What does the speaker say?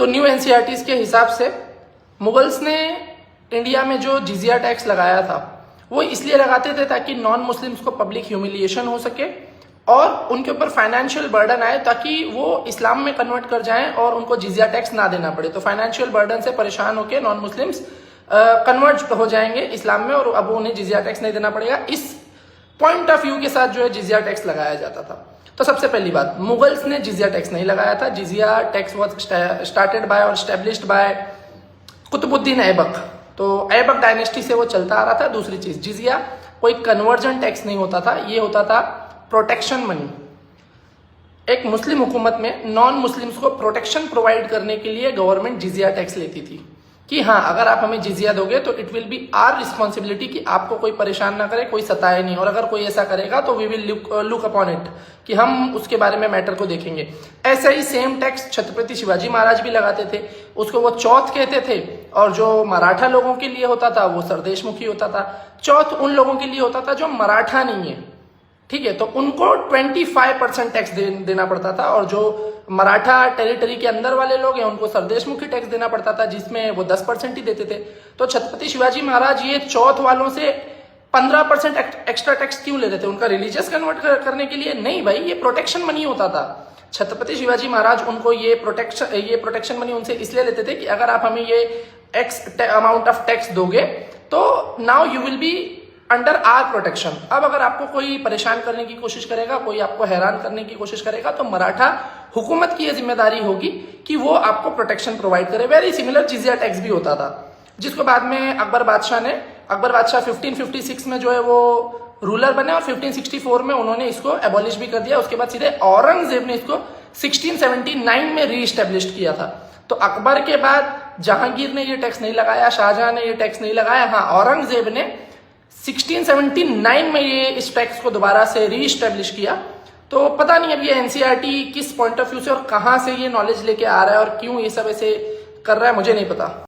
तो new NCERTs के हिसाब से मुगल्स ने इंडिया में जो जिजिया टैक्स लगाया था वो इसलिए लगाते थे ताकि नॉन मुस्लिम्स को पब्लिक ह्यूमिलिएशन हो सके और उनके ऊपर फाइनेंशियल बर्डन आए ताकि वो इस्लाम में कन्वर्ट कर जाएं और उनको जिजिया टैक्स ना देना पड़े। तो फाइनेंशियल बर्डन से परेशान होकर नॉन मुस्लिम्स कन्वर्ट हो जाएंगे इस्लाम में और अब उन्हें जिजिया टैक्स नहीं देना पड़ेगा। इस पॉइंट ऑफ व्यू के साथ जो है जिजिया टैक्स लगाया जाता था। तो सबसे पहली बात, मुगल्स ने जिजिया टैक्स नहीं लगाया था। जिजिया टैक्स वॉज स्टार्टेड बाय और स्टैब्लिश्ड बाय कुतुबुद्दीन ऐबक। तो ऐबक डायनेस्टी से वो चलता आ रहा था। दूसरी चीज, जिजिया कोई कन्वर्जन टैक्स नहीं होता था, ये होता था प्रोटेक्शन मनी। एक मुस्लिम हुकूमत में नॉन मुस्लिम्स को प्रोटेक्शन प्रोवाइड करने के लिए गवर्नमेंट जिजिया टैक्स लेती थी कि हाँ, अगर आप हमें जिजिया दोगे तो it will be our responsibility कि आपको कोई परेशान ना करे, कोई सताए नहीं, और अगर कोई ऐसा करेगा तो we will look upon it, कि हम उसके बारे में मैटर को देखेंगे। ऐसे ही सेम टैक्स छत्रपति शिवाजी महाराज भी लगाते थे। उसको वो चौथ कहते थे और जो मराठा लोगों के लिए होता था वो सरदेशमुखी होता था। चौथ उन लोगों के लिए होता था जो मराठा नहीं है, ठीक है, तो उनको 25% टैक्स देना पड़ता था और जो मराठा टेरिटरी के अंदर वाले लोग हैं उनको सरदेशमुखी टैक्स देना पड़ता था, जिसमें वो 10% ही देते थे। तो छत्रपति शिवाजी महाराज ये चौथ वालों से 15% एक्स्ट्रा टैक्स क्यों लेते थे? उनका रिलीजियस कन्वर्ट करने के लिए नहीं भाई, ये प्रोटेक्शन मनी होता था। छत्रपति शिवाजी महाराज उनको ये प्रोटेक्शन मनी उनसे इसलिए लेते थे कि अगर आप हमें ये एक्स अमाउंट ऑफ टैक्स दोगे तो now you will be under our protection. अब अगर आपको कोई परेशान करने की कोशिश करेगा, कोई आपको हैरान करने की कोशिश करेगा, तो मराठा हुकूमत की यह जिम्मेदारी होगी कि वो आपको प्रोटेक्शन प्रोवाइड करे। वेरी सिमिलर जिजिया टैक्स भी होता था, जिसको बाद में अकबर बादशाह 1556 में जो है वो रूलर बने और 1564 में उन्होंने इसको एबॉलिश भी कर दिया। उसके बाद सीधे औरंगजेब ने इसको 1679 में रीइस्टेब्लिश किया था। तो अकबर के बाद जहांगीर ने ये टैक्स नहीं लगाया, शाहजहां ने ये टैक्स नहीं लगाया, हाँ औरंगजेब ने 1679 में ये इस टैक्स को दोबारा से रीइस्टेब्लिश किया। तो पता नहीं अब ये एनसीईआरटी किस पॉइंट ऑफ व्यू से और कहां से ये नॉलेज लेके आ रहा है और क्यों ये सब ऐसे कर रहा है, मुझे नहीं पता।